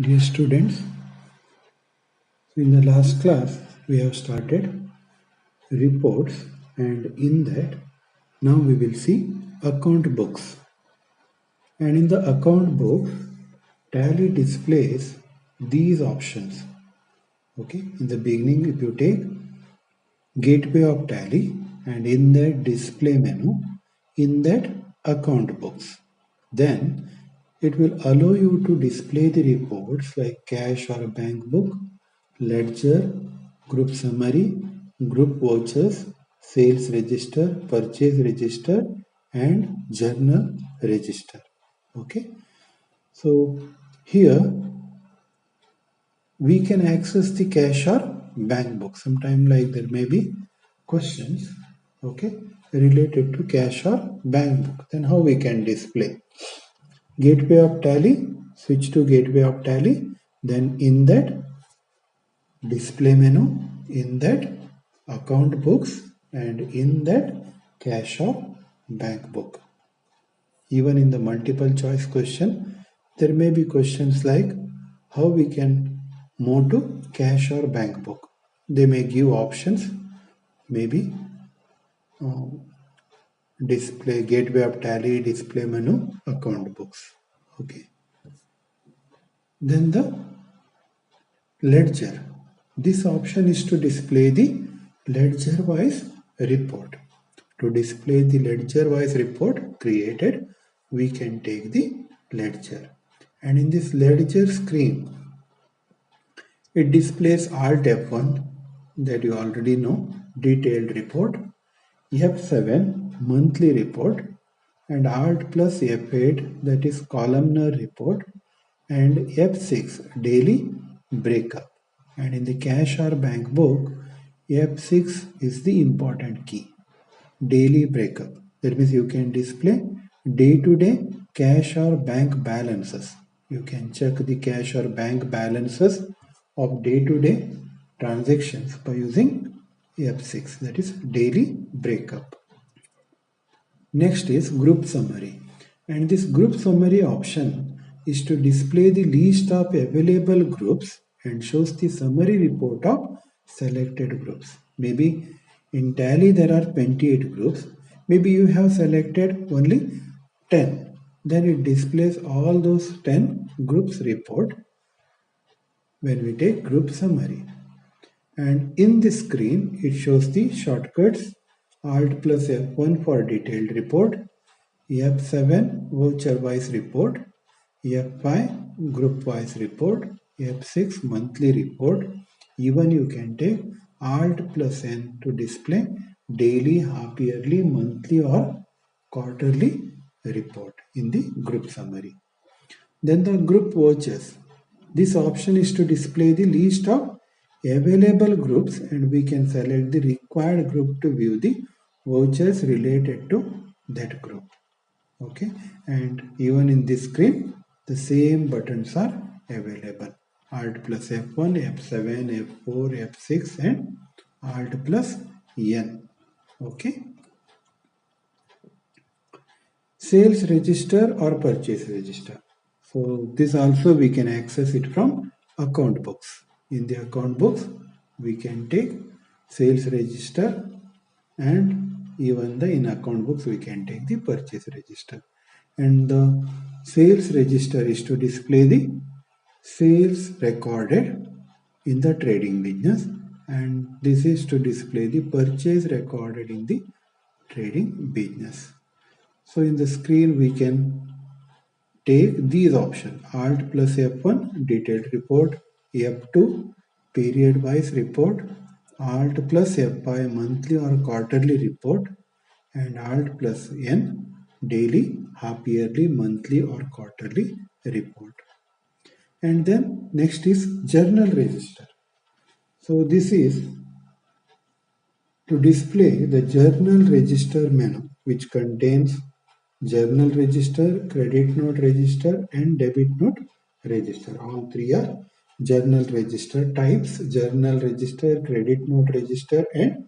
Dear students, in the last class we have started reports, and in that now we will see account books. And in the account book, Tally displays these options. Okay, in the beginning, if you take gateway of Tally, and in that display menu, in that account books, then it will allow you to display the reports like cash or bank book, ledger, group summary, group vouchers, sales register, purchase register, and journal register. Okay, so here we can access the cash or bank book. Sometime like there may be questions, okay, related to cash or bank book. Then how we can display? Gateway of Tally, switch to gateway of Tally. Then in that display menu, in that account books, and in that cash or bank book. Even in the multiple choice question, there may be questions like how we can move to cash or bank book. They may give options, maybe display gateway of Tally, display menu, account books. Okay. Then the ledger. This option is to display the ledger wise report. To display the ledger wise report created, we can take the ledger. And in this ledger screen, it displays Alt F1 that you already know, detailed report, F7 monthly report, and Alt plus F8 that is columnar report, and F6 daily breakup. And in the cash or bank book, F6 is the important key, daily breakup. That means you can display day-to-day cash or bank balances. You can check the cash or bank balances of day-to-day transactions by using F6, that is daily breakup. Next is group summary, and this group summary option is to display the list of available groups and shows the summary report of selected groups. Maybe in Tally there are 28 groups, maybe you have selected only 10, then it displays all those 10 groups report when we take group summary. And in this screen it shows the shortcuts Alt plus F1 for detailed report, F7 voucher wise report, F5 group wise report, F6 monthly report. Even you can take Alt plus N to display daily, half yearly, monthly or quarterly report in the group summary. Then the group vouchers. This option is to display the list of available groups, and we can select the required group to view the vouchers related to that group. Okay, and even in this screen the same buttons are available: Alt plus F1, F7, F4, F6 and Alt plus N. Okay, sales register or purchase register. So this also we can access it from account books. In the account books we can take sales register, and even the in account books we can take the purchase register. And the sales register is to display the sales recorded in the trading business, and this is to display the purchase recorded in the trading business. So in the screen we can take these options: Alt plus F1 detailed report, F2 period wise report, Alt plus F5 monthly or quarterly report, and Alt plus N daily, half yearly, monthly or quarterly report. And then next is journal register. So this is to display the journal register menu, which contains journal register, credit note register and debit note register. All three are journal register types: journal register, credit note register and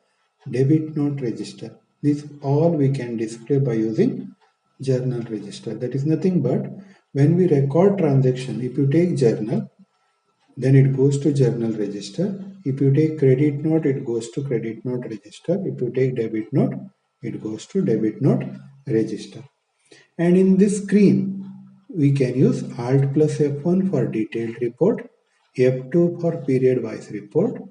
debit note register. These all we can display by using journal register. That is nothing but when we record transaction, if you take journal, Then it goes to journal register. If you take credit note, it goes to credit note register. If you take debit note, it goes to debit note register. And in this screen, we can use Alt plus F1 for detailed report, F2 for period wise report,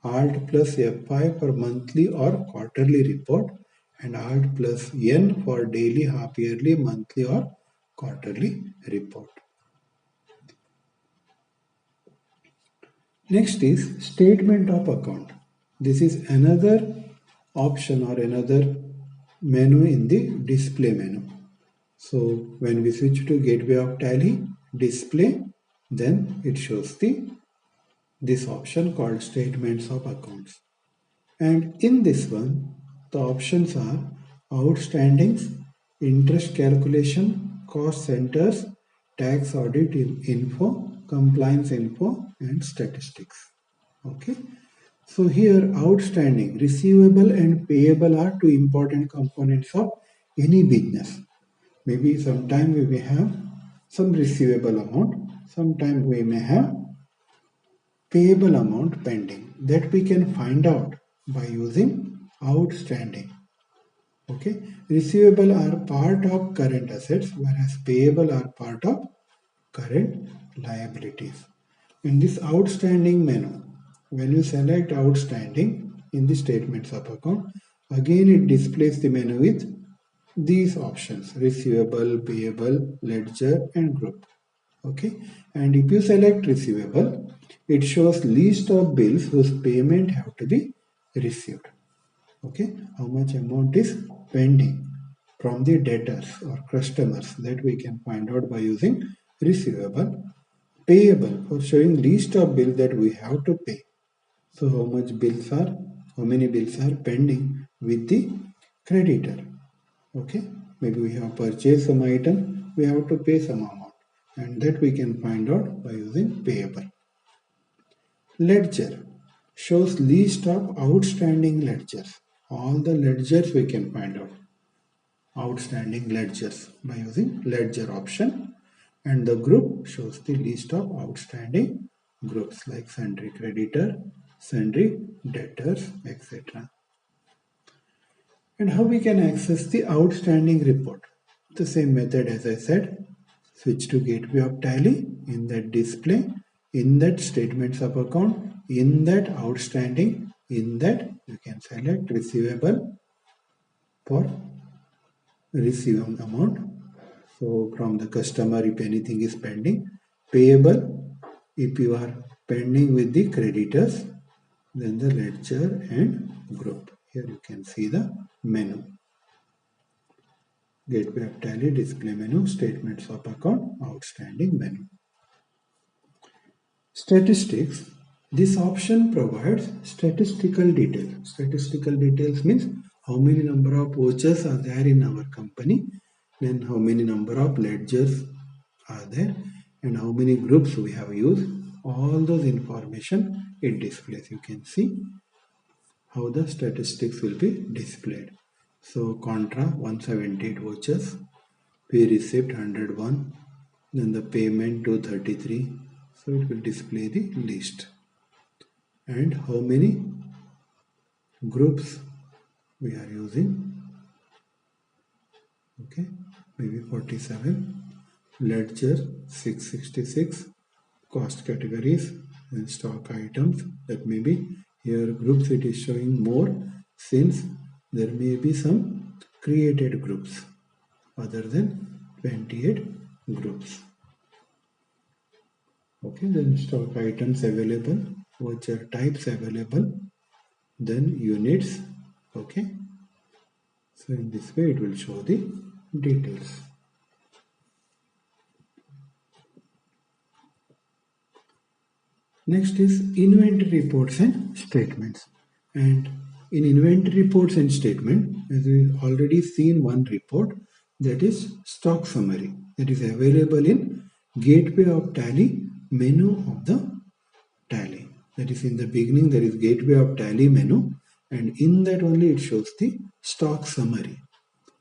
Alt plus F5 for monthly or quarterly report, and Alt plus N for daily, half yearly, monthly or quarterly report. Next is statement of account. This is another option or another menu in the display menu. So when we switch to gateway of tally display, then it shows this option called statements of accounts. And in this one, the options are outstandings, interest calculation, cost centers, tax audit info, compliance info, and statistics. Okay. So here outstanding, receivable and payable are two important components of any business. Maybe sometime we may have some receivable amount, sometime we may have payable amount pending. That we can find out by using outstanding. Okay, receivable are part of current assets, whereas payable are part of current liabilities. In this outstanding menu, when you select outstanding in the statements of account, again it displays the menu with these options: receivable, payable, ledger, and group. Okay, and if you select receivable, it shows list of bills whose payment have to be received. Okay, how much amount is pending from the debtors or customers, that we can find out by using receivable. Payable for showing list of bills that we have to pay. So how many bills are pending with the creditor. Okay, maybe we have purchased some item, we have to pay some amount, and that we can find out by using payable. Ledger shows list of outstanding ledgers. All the ledgers we can find out outstanding ledgers by using ledger option, and the group shows the list of outstanding groups like sundry creditor, sundry debtors, etc. And how we can access the outstanding report? The same method as I said. Switch to gateway of tally. In that display, in that statements of account, in that outstanding, in that you can select receivable for receiving amount. So from the customer, if anything is pending, payable if you are pending with the creditors, then the ledger and group. Here you can see the menu. Gateway of tally, display menu, statements of account, outstanding menu. Statistics. This option provides statistical details. Statistical details means how many number of vouchers are there in our company, then how many number of ledgers are there, and how many groups we have used. All those information it displays. You can see how the statistics will be displayed. So contra 178 vouchers, we received 101, then the payment 233. So it will display the list and how many groups we are using. Okay, maybe 47, ledger 666, cost categories and stock items. That may be here groups it is showing more, since there may be some created groups other than 28 groups. Okay, then stock items available, voucher types available, then units. Okay, so in this way it will show the details. Next is inventory reports and statements. And in inventory reports and statement, as we already seen one report, that is stock summary, that is available in gateway of tally menu of the tally. That is in the beginning there is gateway of tally menu, and in that only it shows the stock summary.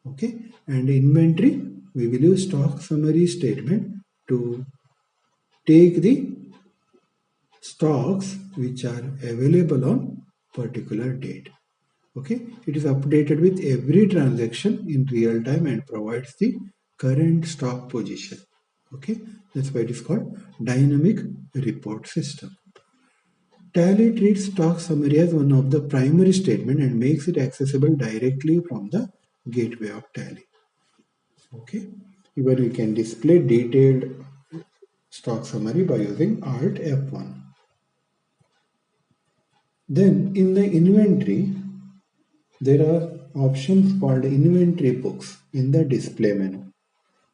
Okay, and inventory we will use stock summary statement to take the stocks which are available on particular date. Okay, it is updated with every transaction in real time and provides the current stock position. Okay, that's why it is called dynamic report system. Tally treats stock summary as one of the primary statement and makes it accessible directly from the gateway of Tally. Okay, even we can display detailed stock summary by using Alt F1. Then in the inventory, there are options called inventory books in the display menu.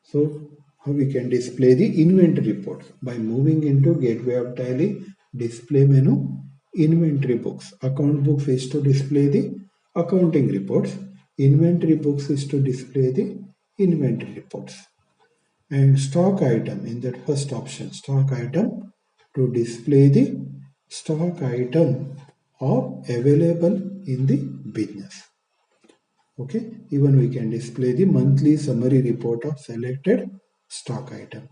So how we can display the inventory reports? By moving into Gateway of Tally, display menu, inventory books. Account books is to display the accounting reports. Inventory books is to display the inventory reports. And stock item in that first option, stock item to display the stock item of available in the business. Okay, even we can display the monthly summary report of selected stock item.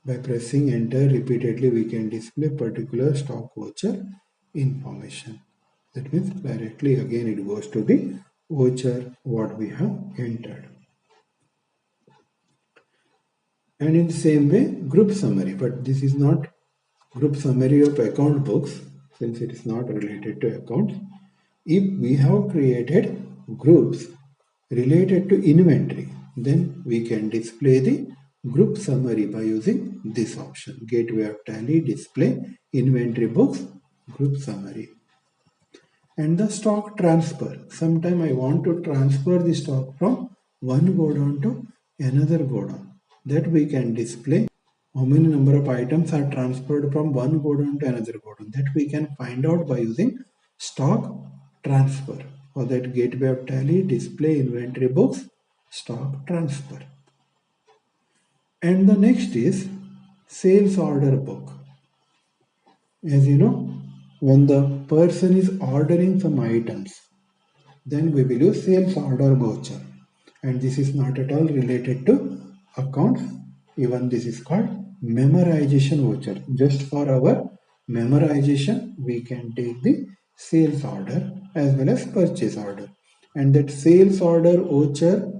By pressing enter repeatedly, we can display particular stock voucher information. That means directly again it goes to the voucher what we have entered. And in the same way, group summary, but this is not group summary of account books since it is not related to accounts. If we have created groups related to inventory, then we can display the group summary by using this option. Gateway of Tally, display inventory books, group summary. And the stock transfer. Sometime I want to transfer the stock from one godown to another godown. That we can display how many number of items are transferred from one godown to another godown. That we can find out by using stock transfer. For that gateway of Tally, display inventory books, stock transfer. And the next is sales order book. As you know, when the person is ordering some items, then we will use sales order voucher. And this is not at all related to accounts. Even this is called memorization voucher. Just for our memorization, we can take the sales order as well as purchase order. And that sales order voucher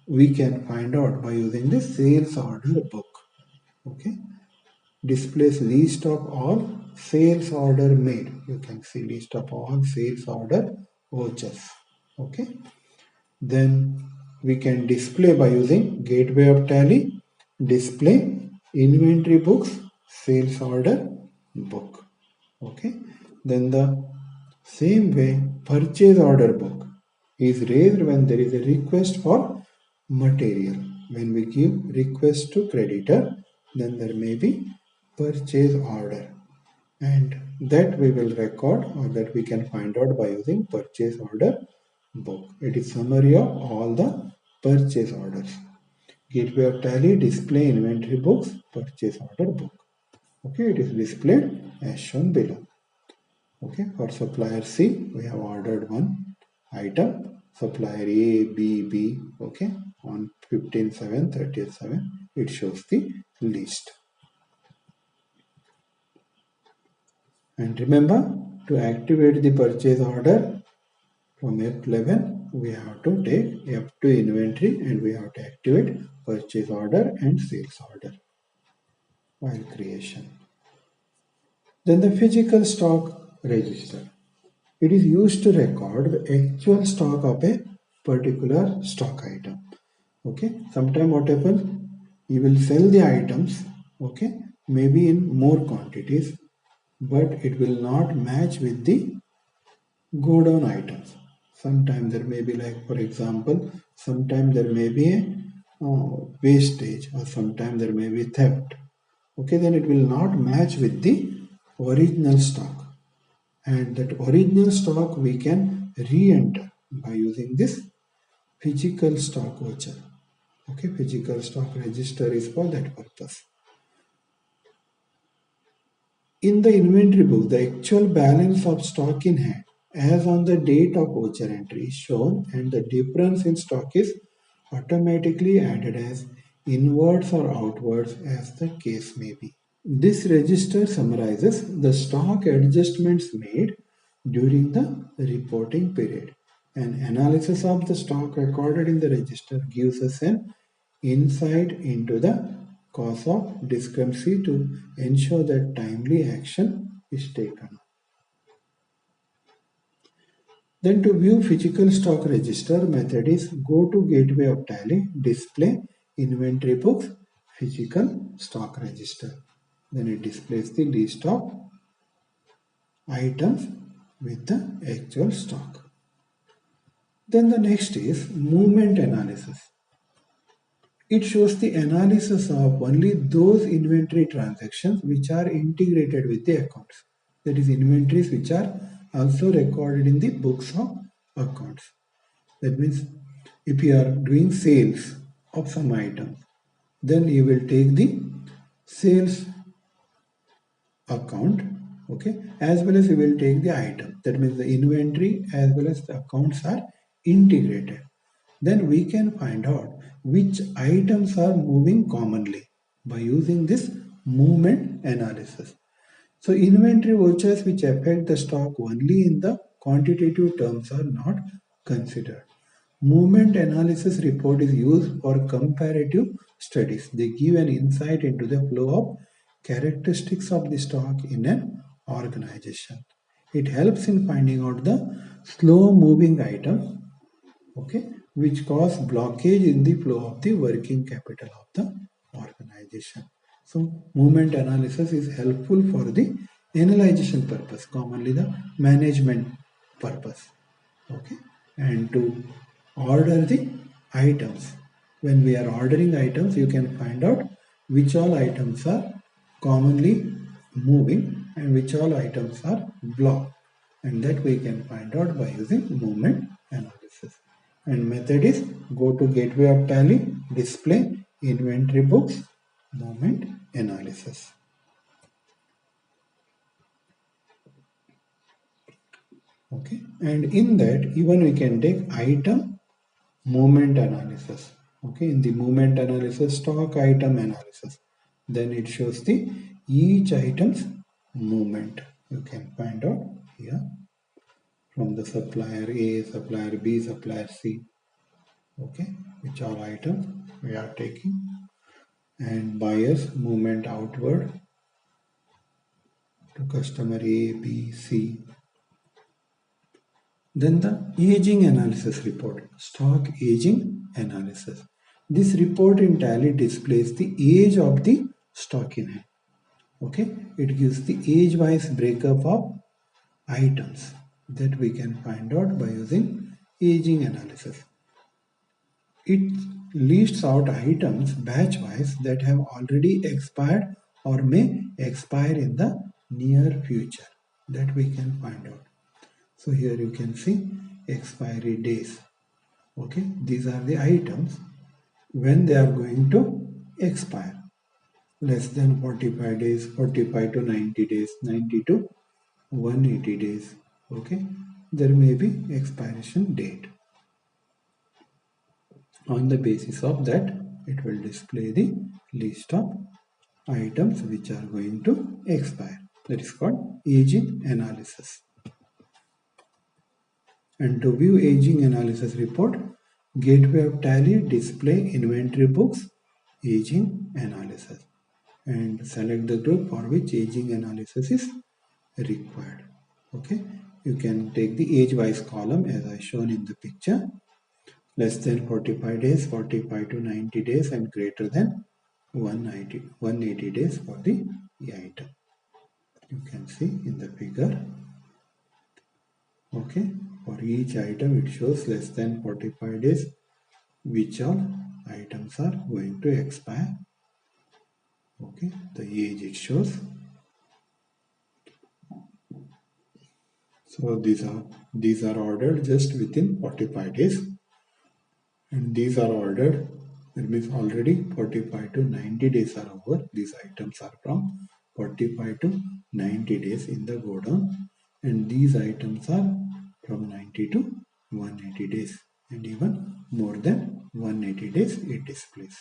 we can find out by using the sales order book. Okay, displays list of all sales order made. You can see list of all sales order vouchers. Okay, then we can display by using gateway of Tally, display inventory books, sales order book. Okay, then the same way purchase order book is raised when there is a request for material. When we give request to creditor, then there may be purchase order, and that we will record or that we can find out by using purchase order book. It is summary of all the purchase orders. Gateway of Tally, display inventory books, purchase order book. Okay, it is displayed as shown below. Okay, for supplier C, we have ordered one item, supplier A, B, B, okay, on 15/7, 30/7, it shows the list. And remember, to activate the purchase order from F11, we have to take F2 inventory and we have to activate purchase order and sales order while creation. Then the physical stock register. It is used to record the actual stock of a particular stock item. Okay, sometime what happens, you will sell the items, okay, maybe in more quantities, but it will not match with the go down items. Sometimes there may be, like for example, sometimes there may be a wastage, or sometimes there may be theft. Okay, then it will not match with the original stock, and that original stock we can re-enter by using this physical stock voucher. Okay, physical stock register is for that purpose. In the inventory book, the actual balance of stock in hand as on the date of voucher entry is shown, and the difference in stock is automatically added as inwards or outwards as the case may be. This register summarizes the stock adjustments made during the reporting period. An analysis of the stock recorded in the register gives us an insight into the cause of discrepancy to ensure that timely action is taken. Then to view physical stock register, method is go to gateway of tally, display inventory books, physical stock register. Then it displays the list of items with the actual stock. Then the next is movement analysis. It shows the analysis of only those inventory transactions which are integrated with the accounts. That is inventories which are also recorded in the books of accounts. That means if you are doing sales of some items, then you will take the sales account, okay, as well as you will take the item. That means the inventory as well as the accounts are integrated. Then we can find out which items are moving commonly by using this movement analysis. So inventory vouchers which affect the stock only in the quantitative terms are not considered. Movement analysis report is used for comparative studies. They give an insight into the flow of characteristics of the stock in an organization. It helps in finding out the slow moving items, okay, which cause blockage in the flow of the working capital of the organization. So movement analysis is helpful for the analyzation purpose, commonly the management purpose, okay, and to order the items. When we are ordering items, you can find out which all items are commonly moving and which all items are blocked, and that we can find out by using movement analysis. And method is go to gateway of tally, display inventory books, movement analysis. Okay, and in that even we can take item movement analysis. Okay, in the movement analysis, stock item analysis, then it shows the each item's movement. You can find out here from the supplier A, supplier B, supplier C. Okay, which all items we are taking, and buyer's movement outward to customer A, B, C. Then the aging analysis report, stock aging analysis. This report in Tally displays the age of the stock in hand. Okay, it gives the age-wise breakup of items that we can find out by using aging analysis. It lists out items batch-wise that have already expired or may expire in the near future, that we can find out. So here you can see expiry days. Okay, these are the items when they are going to expire. Less than 45 days, 45 to 90 days, 90 to 180 days. Okay, there may be expiration date. On the basis of that, it will display the list of items which are going to expire. That is called aging analysis. And to view aging analysis report, gateway of tally, display inventory books, aging analysis, and select the group for which aging analysis is required. Okay, you can take the age wise column as I shown in the picture, less than 45 days, 45 to 90 days, and greater than 180 days for the item. You can see in the figure. Okay, for each item it shows less than 45 days which all items are going to expire. Okay, the age it shows. So these are ordered just within 45 days, and these are ordered, that means already 45 to 90 days are over. These items are from 45 to 90 days in the godown, and these items are from 90 to 180 days, and even more than 180 days it displays.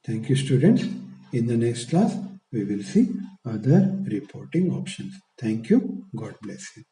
Thank you, students. In the next class, we will see other reporting options. Thank you. God bless you.